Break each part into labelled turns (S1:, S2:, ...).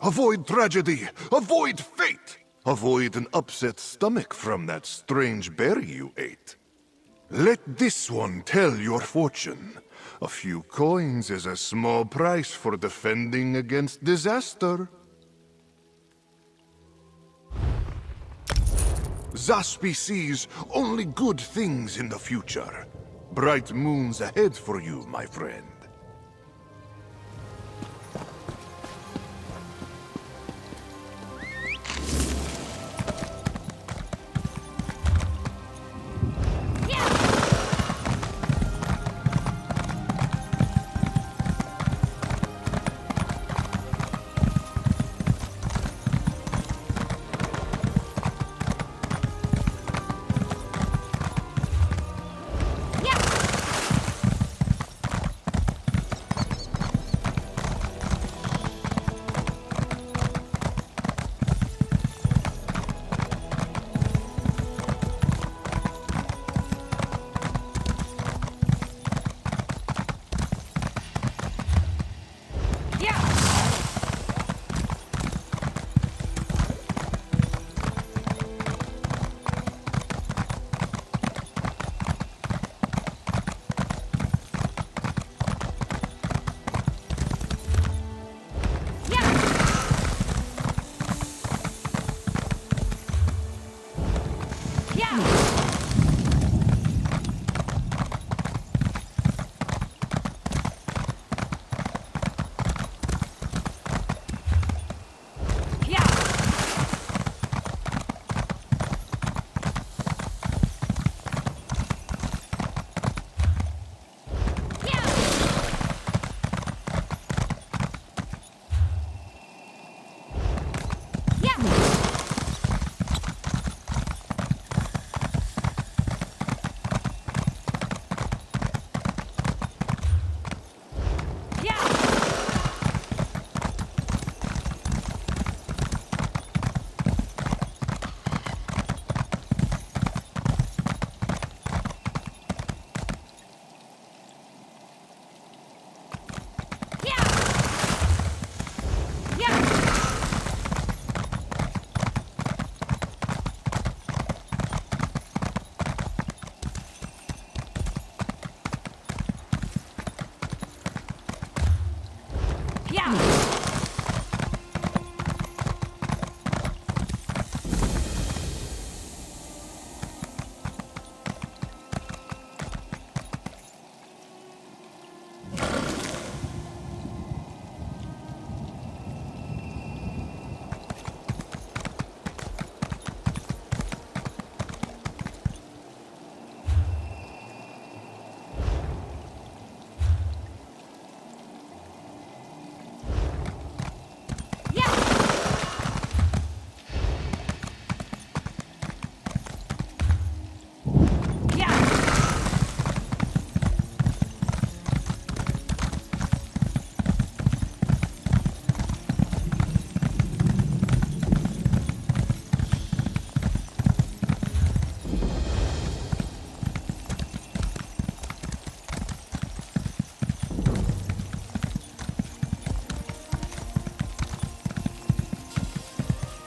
S1: Avoid tragedy! Avoid fate! Avoid an upset stomach from that strange berry you ate. Let this one tell your fortune. A few coins is a small price for defending against disaster. Zaspi sees only good things in the future. Bright moons ahead for you, my friend.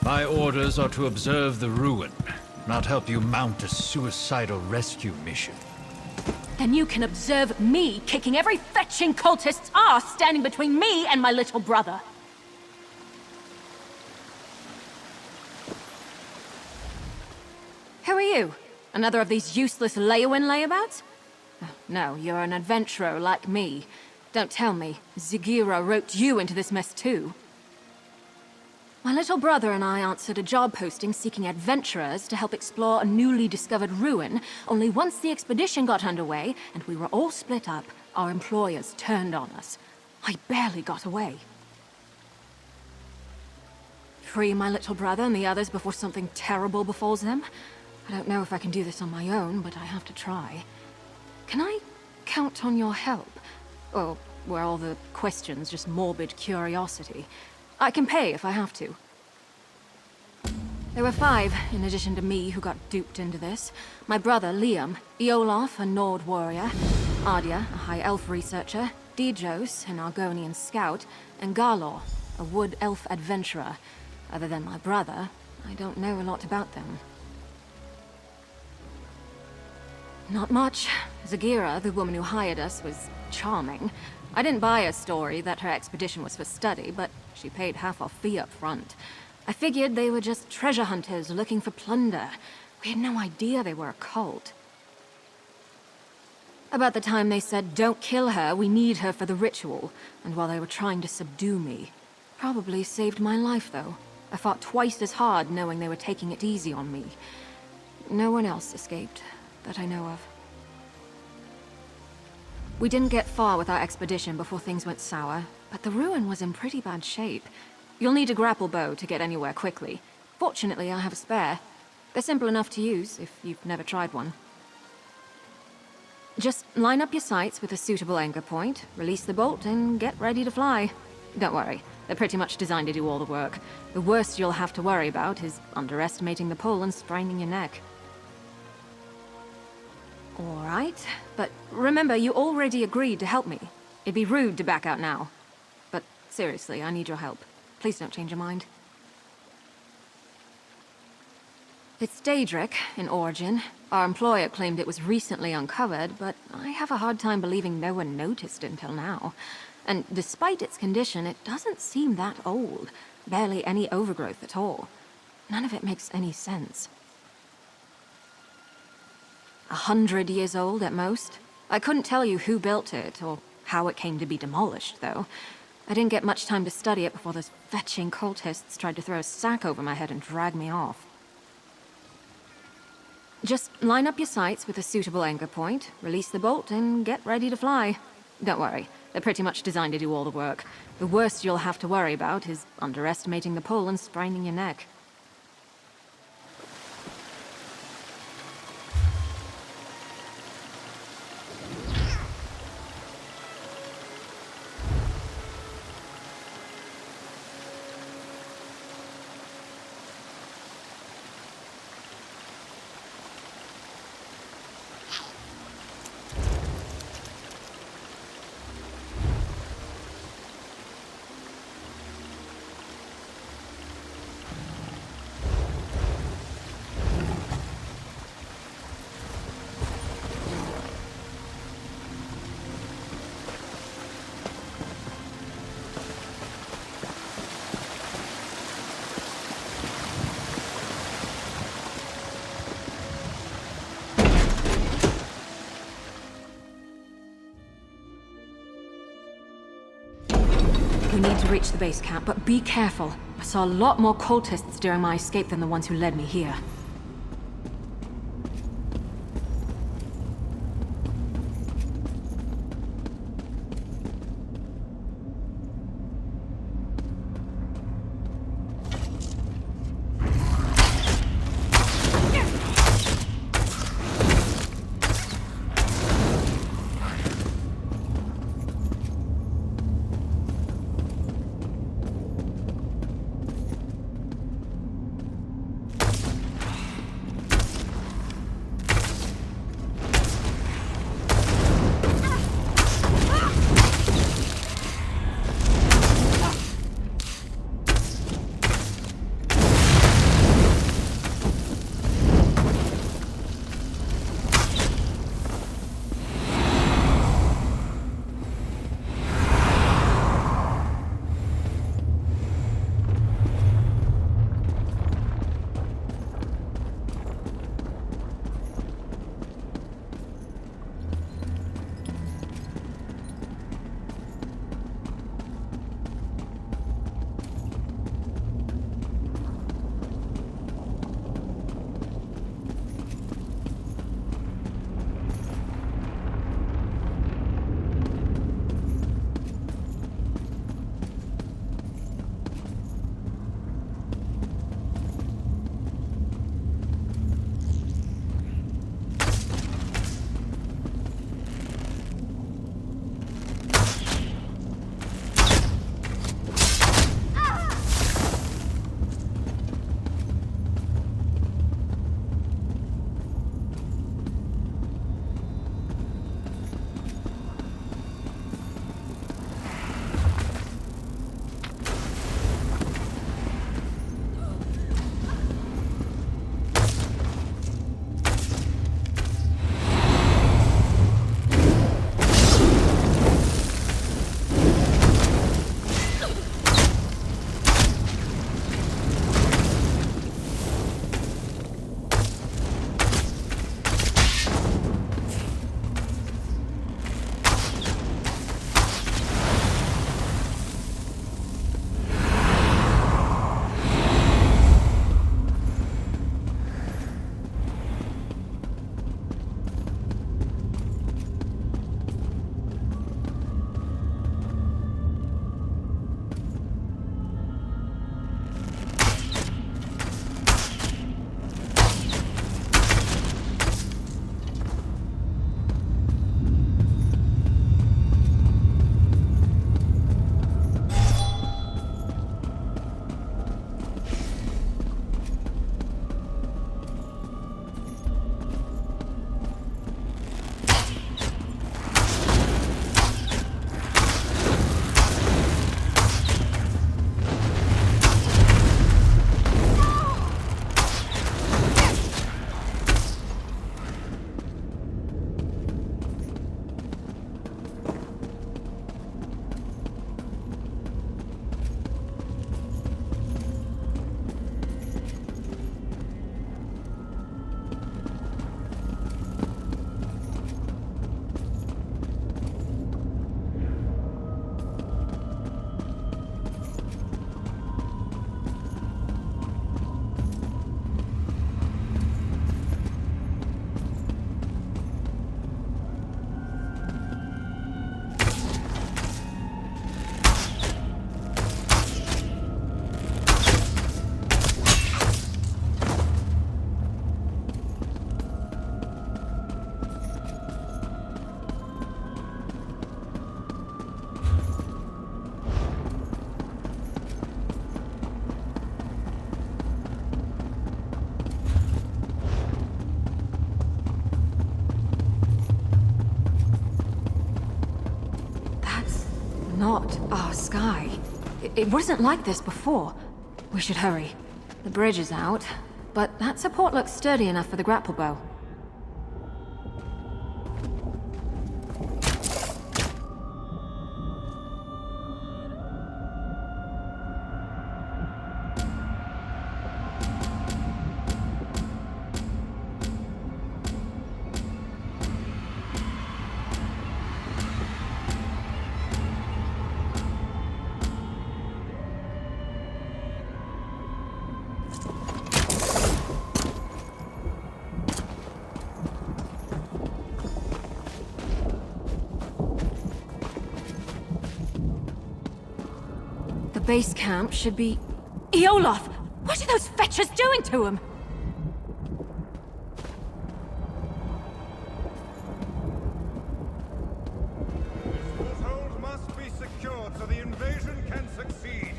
S2: My orders are to observe the ruin, not help you mount a suicidal rescue mission.
S3: Then you can observe me kicking every fetching cultist's ass standing between me and my little brother. Who are you? Another of these useless Leowyn layabouts? Oh, no, you're an adventurer like me. Don't tell me, Zigira roped you into this mess too. My little brother and I answered a job posting seeking adventurers to help explore a newly discovered ruin, only once the expedition got underway and we were all split up, our employers turned on us. I barely got away. Free my little brother and the others before something terrible befalls them? I don't know if I can do this on my own, but I have to try. Can I count on your help? Or were all the questions just morbid curiosity? I can pay if I have to. There were 5, in addition to me, who got duped into this. My brother, Liam, Eolaf, a Nord warrior, Ardia, a High Elf researcher, Dijos, an Argonian scout, and Garlor, a wood elf adventurer. Other than my brother, I don't know a lot about them. Not much. Zagira, the woman who hired us, was charming. I didn't buy her story that her expedition was for study, but she paid half our fee up front. I figured they were just treasure hunters looking for plunder. We had no idea they were a cult. About the time they said, "Don't kill her, we need her for the ritual," and while they were trying to subdue me. Probably saved my life, though. I fought twice as hard knowing they were taking it easy on me. No one else escaped, that I know of. We didn't get far with our expedition before things went sour, but the ruin was in pretty bad shape. You'll need a grapple bow to get anywhere quickly. Fortunately, I have a spare. They're simple enough to use, if you've never tried one. Just line up your sights with a suitable anchor point, release the bolt, and get ready to fly. Don't worry, they're pretty much designed to do all the work. The worst you'll have to worry about is underestimating the pull and spraining your neck. All right, but remember, you already agreed to help me. It'd be rude to back out now. But seriously, I need your help. Please don't change your mind. It's Daedric, in origin. Our employer claimed it was recently uncovered, but I have a hard time believing no one noticed until now. And despite its condition, it doesn't seem that old. Barely any overgrowth at all. None of it makes any sense. 100 years old at most. I couldn't tell you who built it, or how it came to be demolished, though. I didn't get much time to study it before those fetching cultists tried to throw a sack over my head and drag me off. Just line up your sights with a suitable anchor point, release the bolt, and get ready to fly. Don't worry, they're pretty much designed to do all the work. The worst you'll have to worry about is underestimating the pull and spraining your neck. We need to reach the base camp, but be careful. I saw a lot more cultists during my escape than the ones who led me here. not our sky. It wasn't like this before. We should hurry. The bridge is out, but that support looks sturdy enough for the grapple bow. The base camp should be... Iolaf! What are those fetchers doing to him?
S4: This foothold must be secured so the invasion can succeed.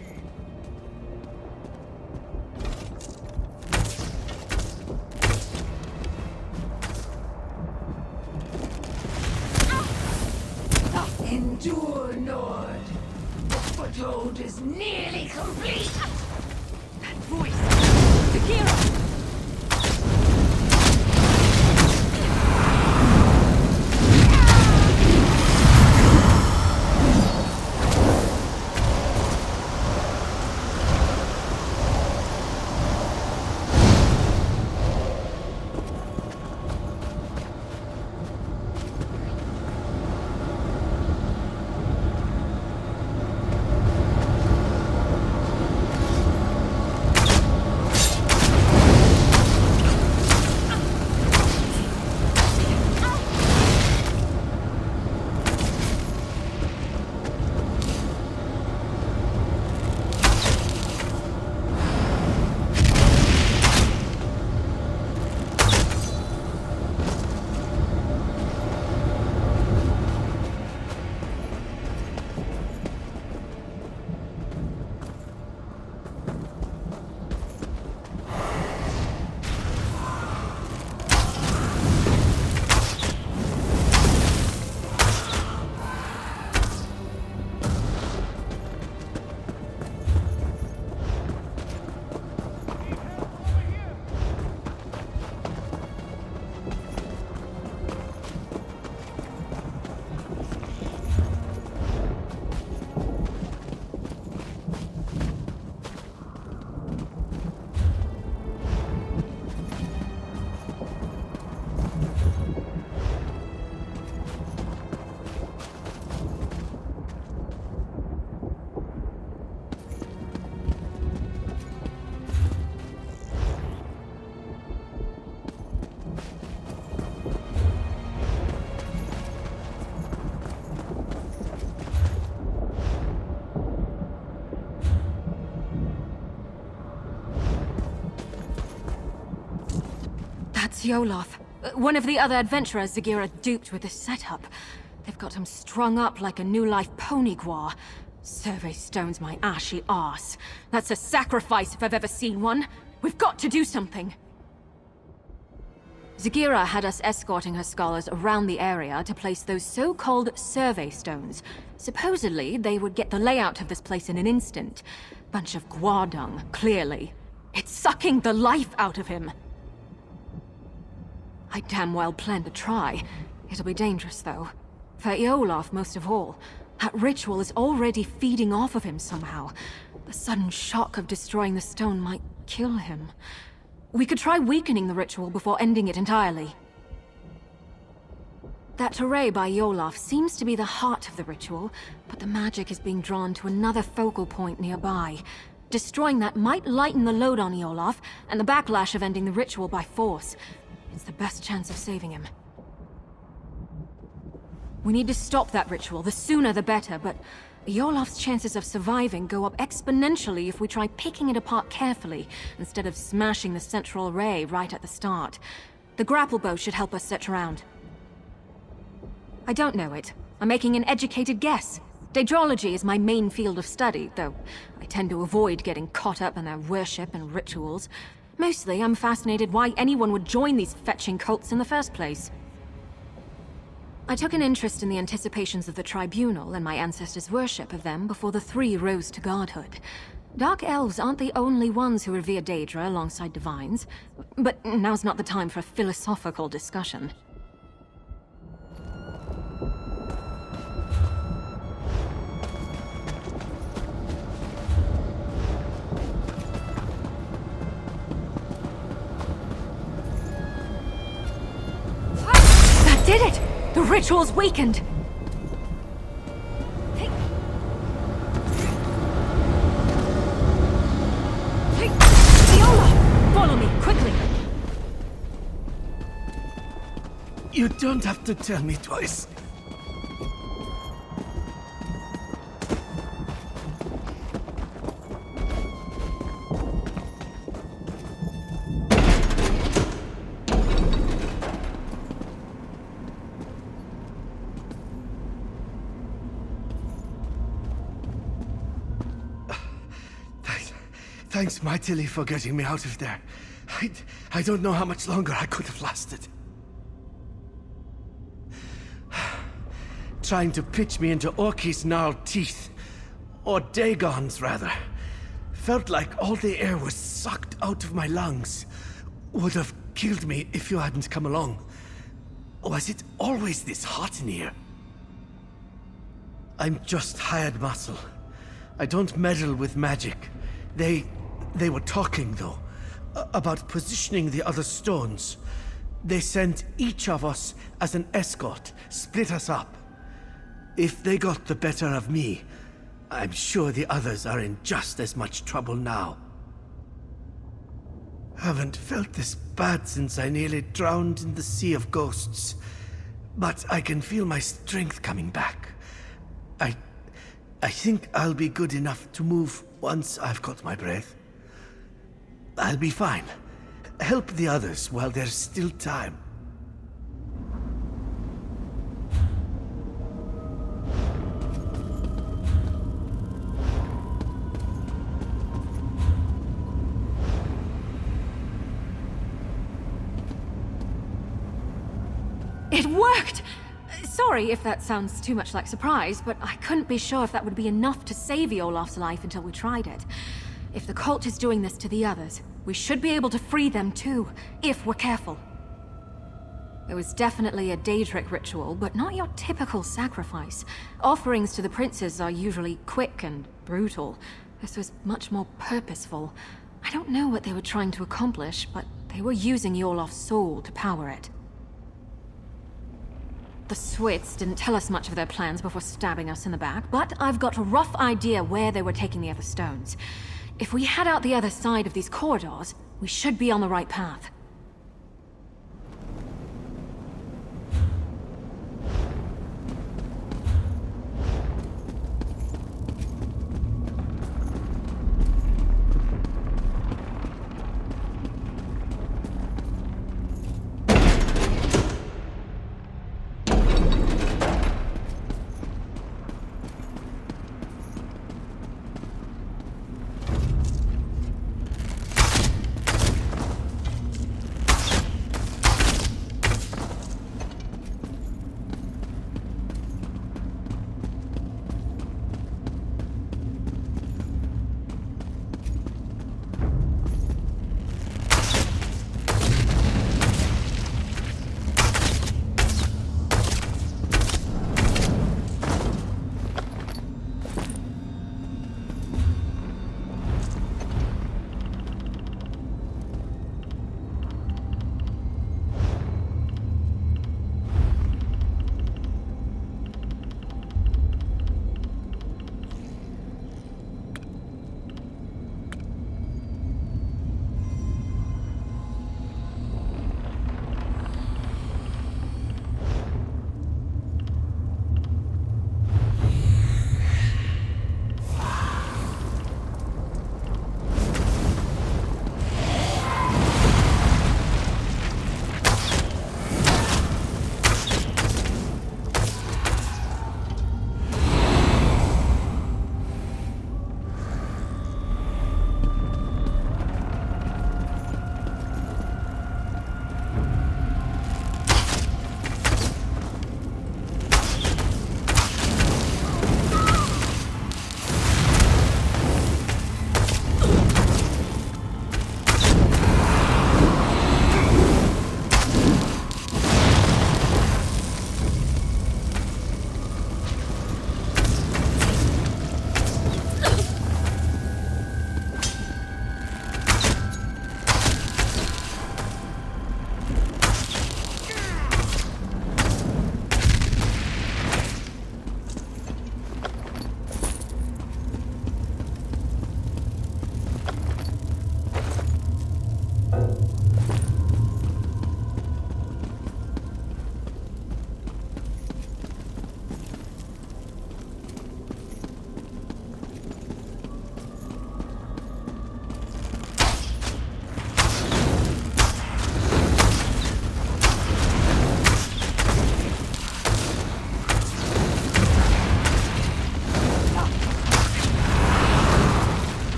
S5: Endure, Nord. The foothold is nearly complete.
S3: That voice! Sagira! That's Iolaf. One of the other adventurers Sagira duped with this setup. They've got him strung up like a new life pony guar. Survey stones my ashy arse. That's a sacrifice if I've ever seen one. We've got to do something. Sagira had us escorting her scholars around the area to place those so-called survey stones. Supposedly, they would get the layout of this place in an instant. Bunch of guar dung, clearly. It's sucking the life out of him. I damn well plan to try. It'll be dangerous, though. For Iolaf, most of all. That ritual is already feeding off of him somehow. The sudden shock of destroying the stone might kill him. We could try weakening the ritual before ending it entirely. That array by Iolaf seems to be the heart of the ritual, but the magic is being drawn to another focal point nearby. Destroying that might lighten the load on Iolaf, and the backlash of ending the ritual by force. It's the best chance of saving him. We need to stop that ritual, the sooner the better, but Iolaf's chances of surviving go up exponentially if we try picking it apart carefully, instead of smashing the central array right at the start. The grapple bow should help us search around. I don't know it. I'm making an educated guess. Daedrology is my main field of study, though I tend to avoid getting caught up in their worship and rituals. Mostly, I'm fascinated why anyone would join these fetching cults in the first place. I took an interest in the anticipations of the Tribunal and my ancestors' worship of them before the three rose to godhood. Dark Elves aren't the only ones who revere Daedra alongside Divines, but now's not the time for a philosophical discussion. That did it! The ritual's weakened! Follow me, quickly!
S6: You don't have to tell me twice. Thanks mightily for getting me out of there. I don't know how much longer I could have lasted. Trying to pitch me into Orky's gnarled teeth. Or Dagon's, rather. Felt like all the air was sucked out of my lungs. Would have killed me if you hadn't come along. Was it always this hot in here? I'm just hired muscle. I don't meddle with magic. They were talking, though, about positioning the other stones. They sent each of us as an escort, split us up. If they got the better of me, I'm sure the others are in just as much trouble now. Haven't felt this bad since I nearly drowned in the sea of ghosts. But I can feel my strength coming back. I think I'll be good enough to move once I've caught my breath. I'll be fine. Help the others while there's still time.
S3: It worked! Sorry if that sounds too much like surprise, but I couldn't be sure if that would be enough to save Olaf's life until we tried it. If the cult is doing this to the others, we should be able to free them too, if we're careful. It was definitely a Daedric ritual, but not your typical sacrifice. Offerings to the princes are usually quick and brutal. This was much more purposeful. I don't know what they were trying to accomplish, but they were using Olaf's soul to power it. The Swits didn't tell us much of their plans before stabbing us in the back, but I've got a rough idea where they were taking the other stones. If we head out the other side of these corridors, we should be on the right path.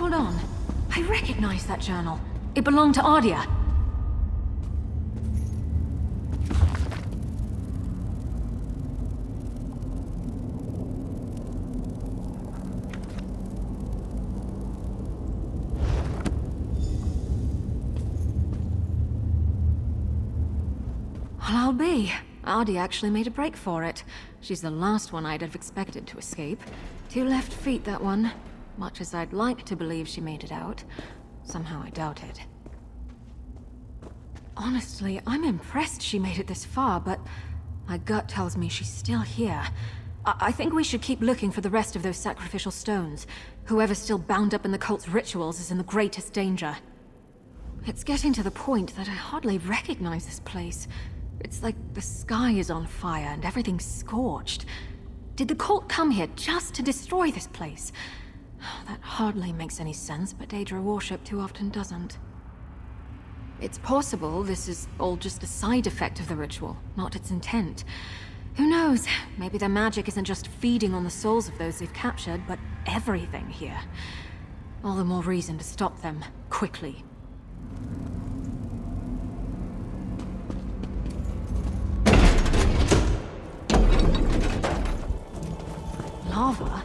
S3: hold on. I recognize that journal. It belonged to Ardia. Well, I'll be. Ardia actually made a break for it. She's the last one I'd have expected to escape. 2 left feet, that one. Much as I'd like to believe she made it out, somehow I doubt it. Honestly, I'm impressed she made it this far, but my gut tells me she's still here. I think we should keep looking for the rest of those sacrificial stones. Whoever's still bound up in the cult's rituals is in the greatest danger. It's getting to the point that I hardly recognize this place. It's like the sky is on fire and everything's scorched. Did the cult come here just to destroy this place? That hardly makes any sense, but Daedra worship too often doesn't. It's possible this is all just a side effect of the ritual, not its intent. Who knows? Maybe their magic isn't just feeding on the souls of those they've captured, but everything here. All the more reason to stop them, quickly. Lava?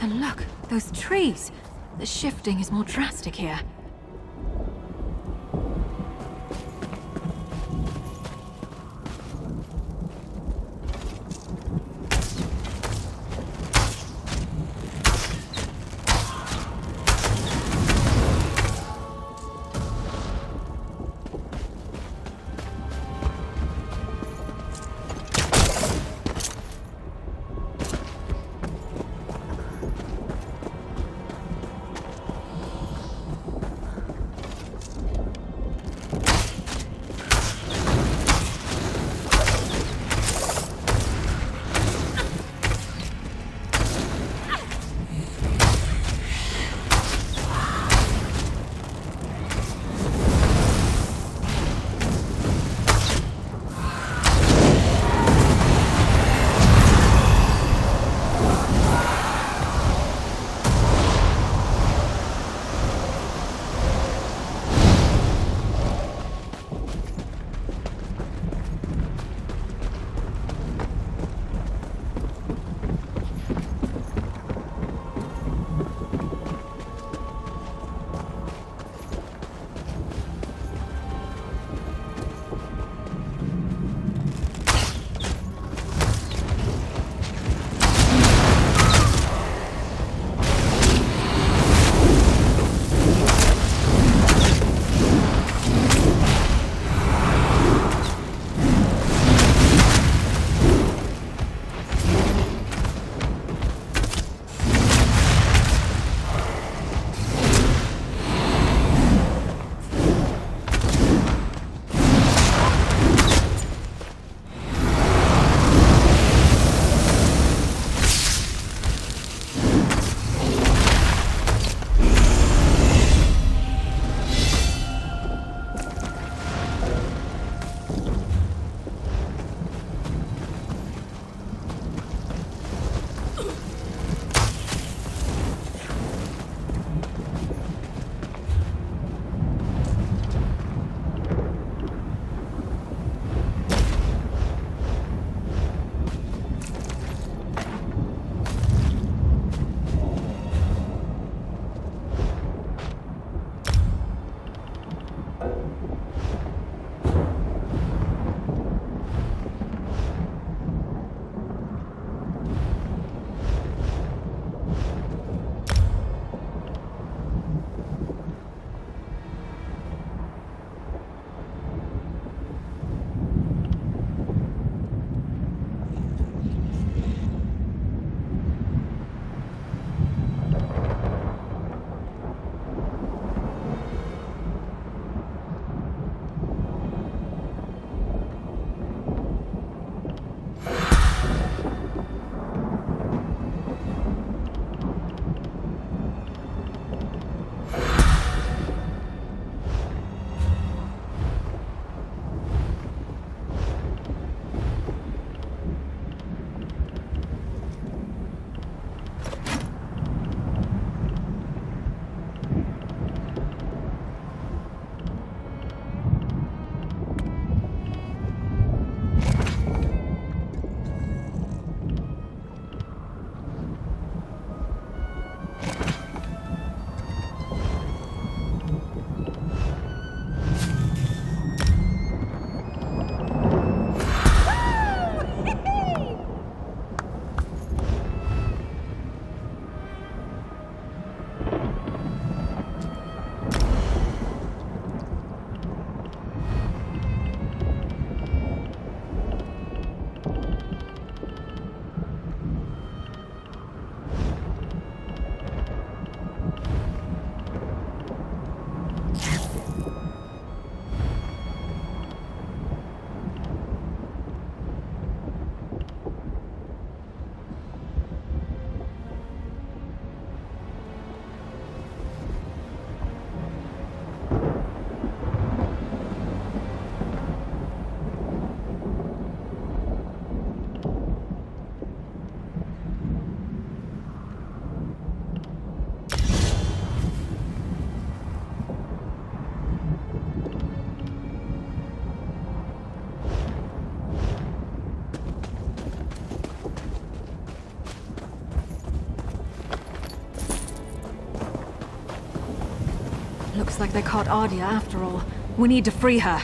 S3: And look, those trees! The shifting is more drastic here. Looks like they caught Ardia after all. We need to free her.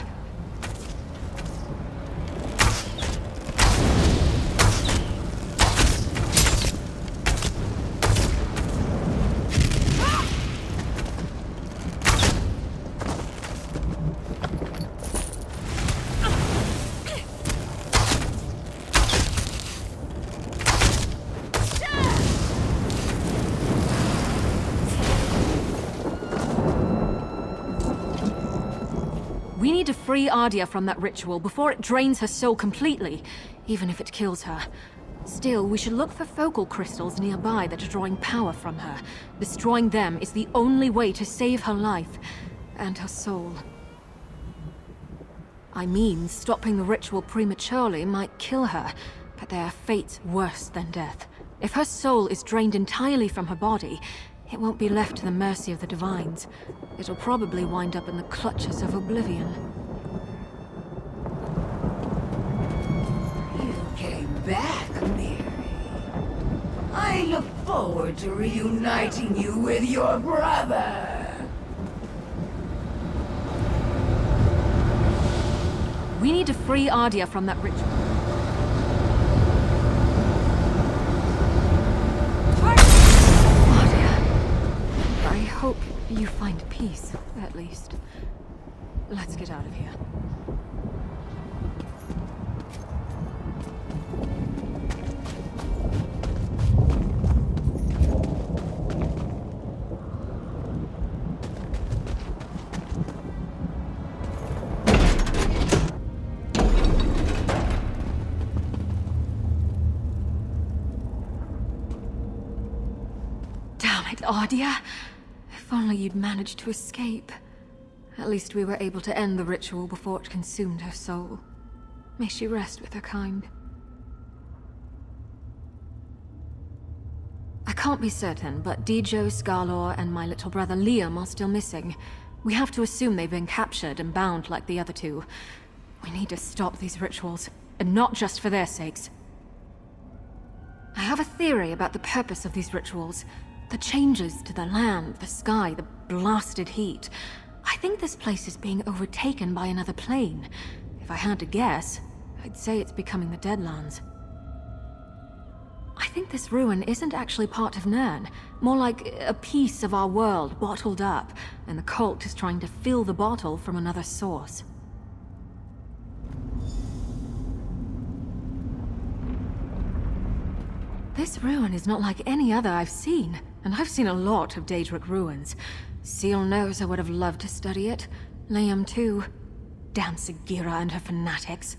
S3: We need to free Ardia from that ritual before it drains her soul completely, even if it kills her. Still, we should look for focal crystals nearby that are drawing power from her. Destroying them is the only way to save her life and her soul. I mean, stopping the ritual prematurely might kill her, but there are fates worse than death. If her soul is drained entirely from her body, it won't be left to the mercy of the Divines. It'll probably wind up in the clutches of oblivion.
S5: You came back, Mary. I look forward to reuniting you with your brother.
S3: We need to free Ardia from that ritual. I hope you find peace, at least. Let's get out of here. Damn it, Ardia. If only you'd managed to escape. At least we were able to end the ritual before it consumed her soul. May she rest with her kind. I can't be certain, but Dijo, Skarlor, and my little brother Liam are still missing. We have to assume they've been captured and bound like the other two. We need to stop these rituals, and not just for their sakes. I have a theory about the purpose of these rituals. The changes to the land, the sky, the blasted heat. I think this place is being overtaken by another plane. If I had to guess, I'd say it's becoming the Deadlands. I think this ruin isn't actually part of Nirn. More like a piece of our world bottled up, and the cult is trying to fill the bottle from another source. This ruin is not like any other I've seen, and I've seen a lot of Daedric ruins. Seal knows I would have loved to study it. Liam too. Damn Sagira and her fanatics.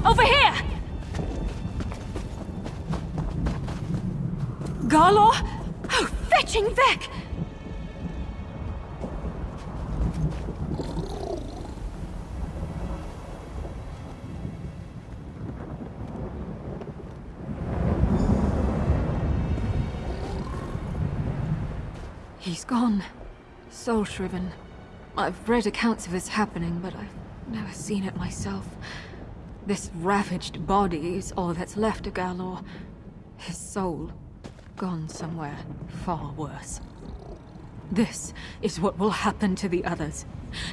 S3: Over here! Garlor? Oh, fetching Vec! He's gone. Soul-shriven. I've read accounts of this happening, but I've never seen it myself. This ravaged body is all that's left of Garlor. His soul, gone somewhere far worse. This is what will happen to the others.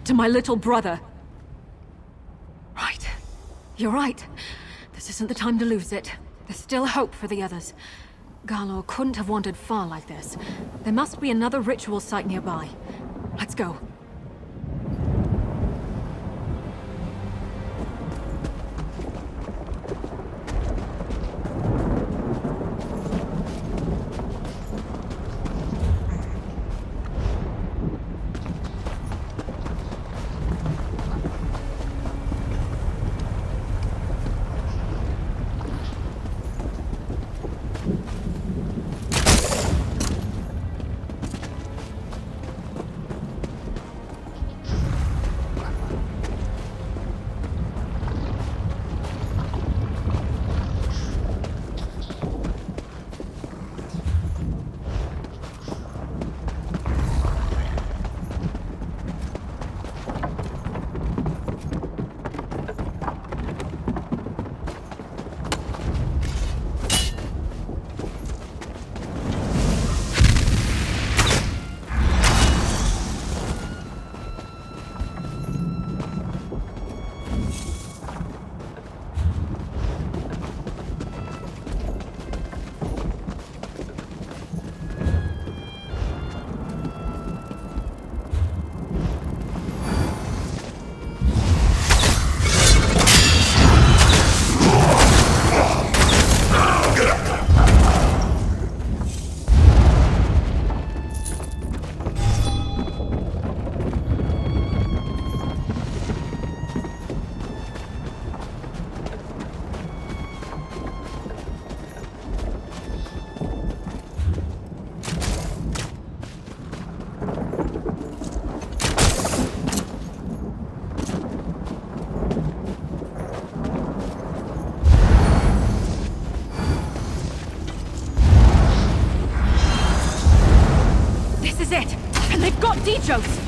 S3: To my little brother. Right. You're right. This isn't the time to lose it. There's still hope for the others. Garlor couldn't have wandered far like this. There must be another ritual site nearby. Let's go. Joseph!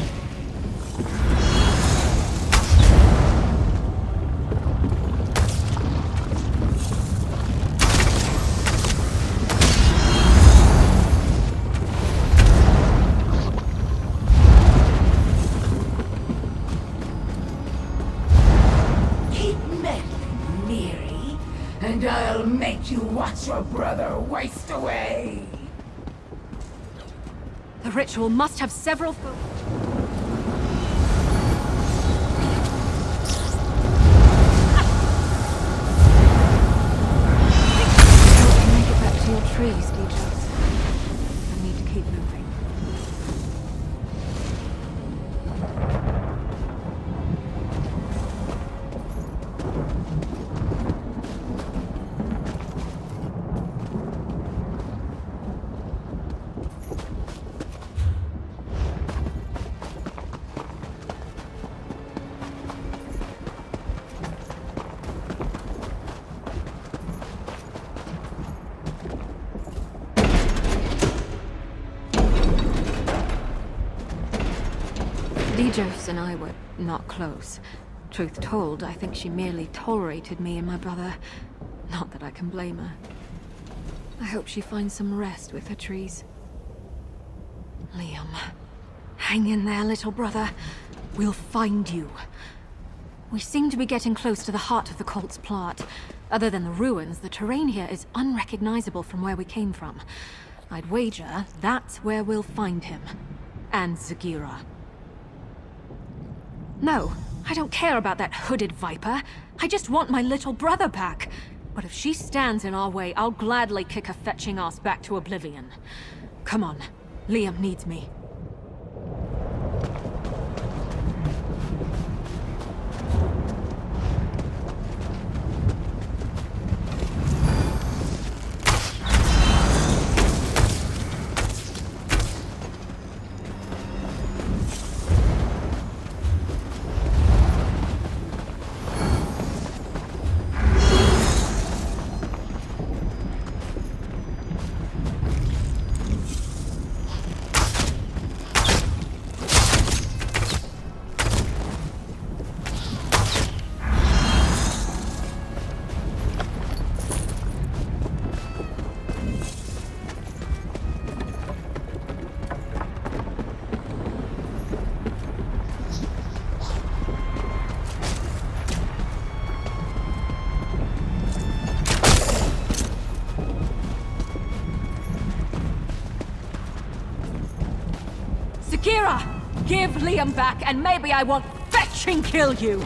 S5: Keep meddling, Miri, and I'll make you watch your brother waste away.
S3: The ritual must have several Make it back to your trees, Dejos. I need to keep moving. Dejos and I were not close. Truth told, I think she merely tolerated me and my brother. Not that I can blame her. I hope she finds some rest with her trees. Liam. Hang in there, little brother. We'll find you. We seem to be getting close to the heart of the cult's plot. Other than the ruins, the terrain here is unrecognizable from where we came from. I'd wager that's where we'll find him. And Zagira. No, I don't care about that hooded viper. I just want my little brother back. But if she stands in our way, I'll gladly kick her fetching ass back to oblivion. Come on, Liam needs me. Zagira! Give Liam back, and maybe I won't fetch and kill you!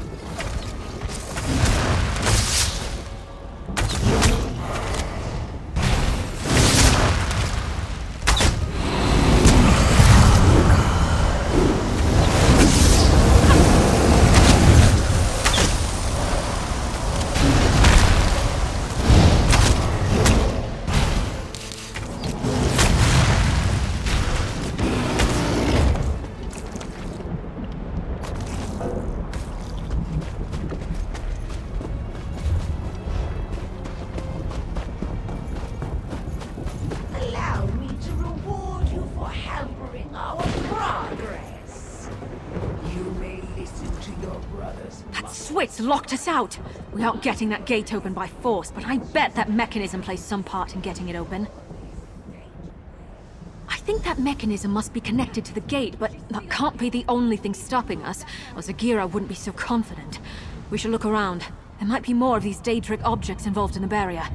S5: Allow me to reward you for hampering our progress. You may listen to your brother's
S3: That switch locked us out! We aren't getting that gate open by force, but I bet that mechanism plays some part in getting it open. I think that mechanism must be connected to the gate, but that can't be the only thing stopping us, or Zagira wouldn't be so confident. We should look around. There might be more of these Daedric objects involved in the barrier.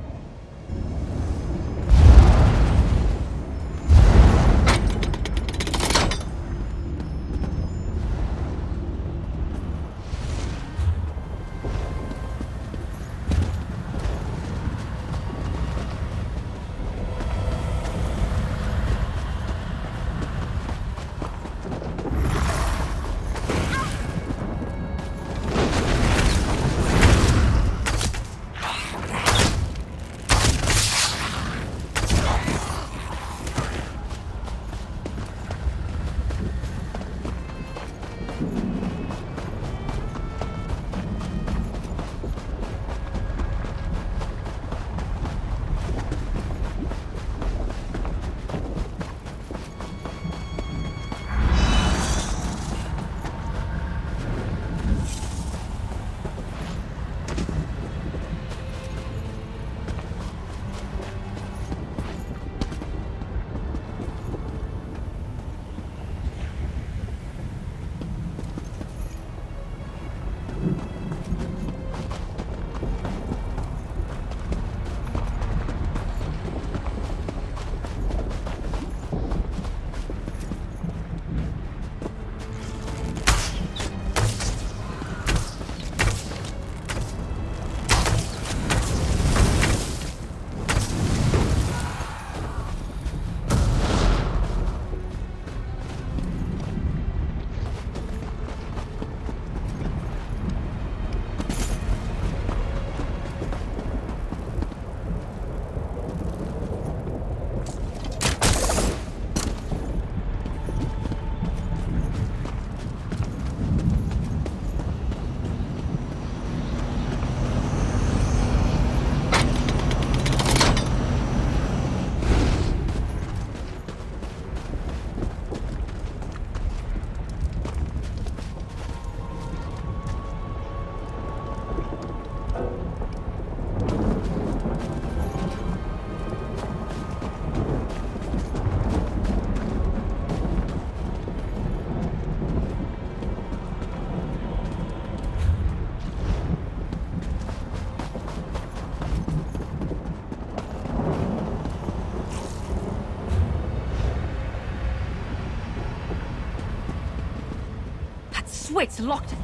S3: switch locked.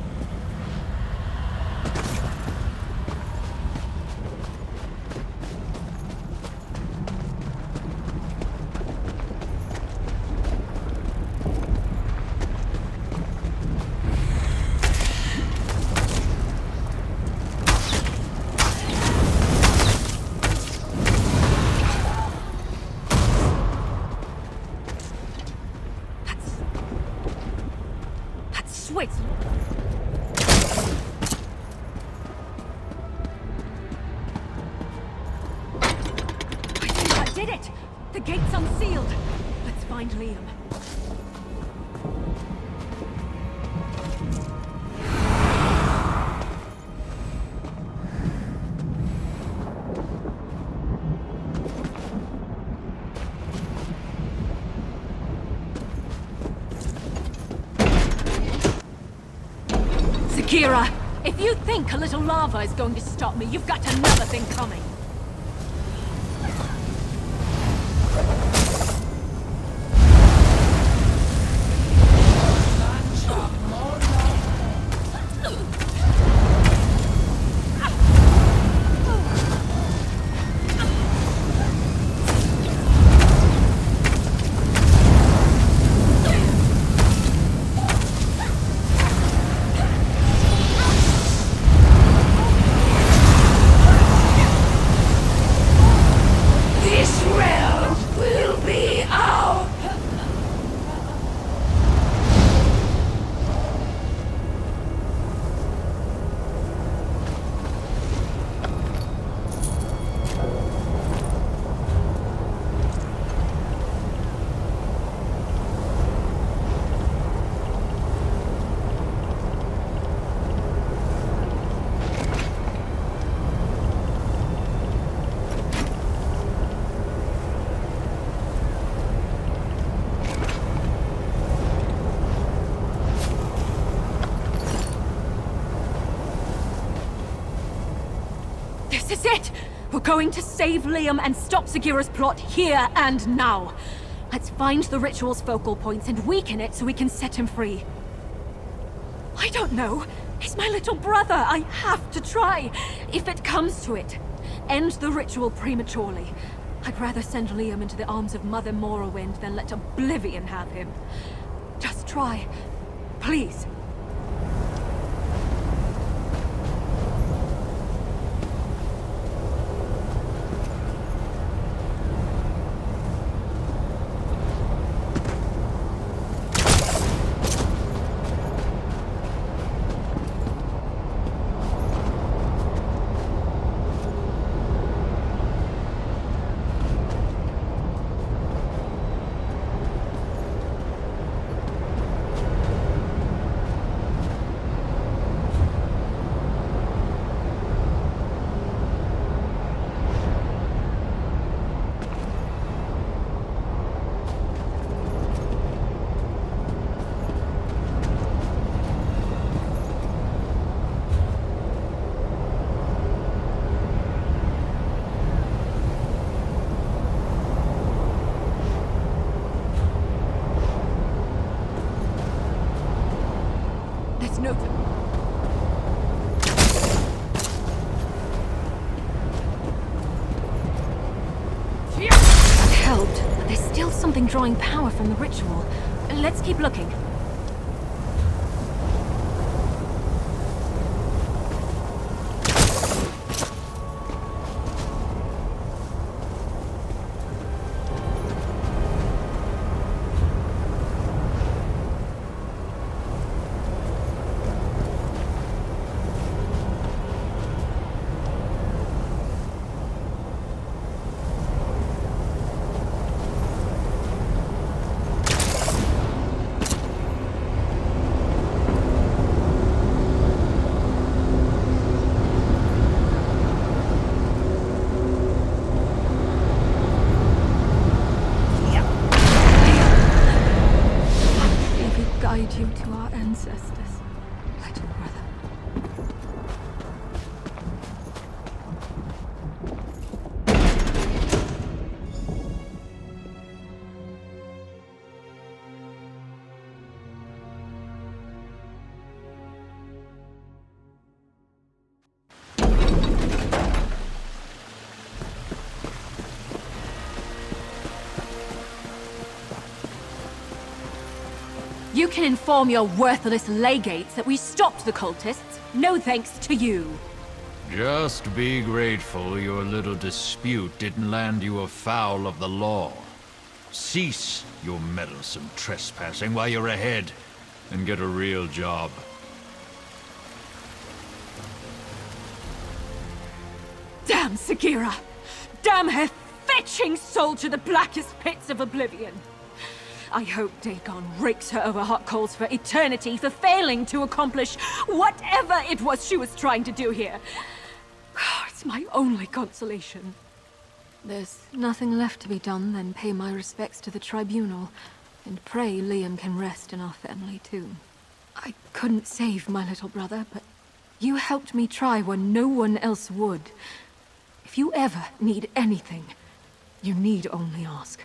S3: Switch. I think I did it! The gate's unsealed. Let's find Liam. Kira, if you think a little lava is going to stop me, you've got another thing coming. This is it! We're going to save Liam and stop Sagira's plot here and now. Let's find the ritual's focal points and weaken it so we can set him free. I don't know. He's my little brother. I have to try. If it comes to it, end the ritual prematurely. I'd rather send Liam into the arms of Mother Morrowind than let Oblivion have him. Just try. Please. No. That helped, but there's still something drawing power from the ritual. Let's keep looking. you can inform your worthless legates that we stopped the cultists, no thanks to you.
S2: Just be grateful your little dispute didn't land you afoul of the law. Cease your meddlesome trespassing while you're ahead, and get a real job.
S3: Damn Sagira! Damn her fetching soul to the blackest pits of oblivion! I hope Dagon rakes her over hot coals for eternity for failing to accomplish whatever it was she was trying to do here. It's my only consolation. There's nothing left to be done than pay my respects to the tribunal, and pray Liam can rest in our family tomb. I couldn't save my little brother, but you helped me try when no one else would. If you ever need anything, you need only ask.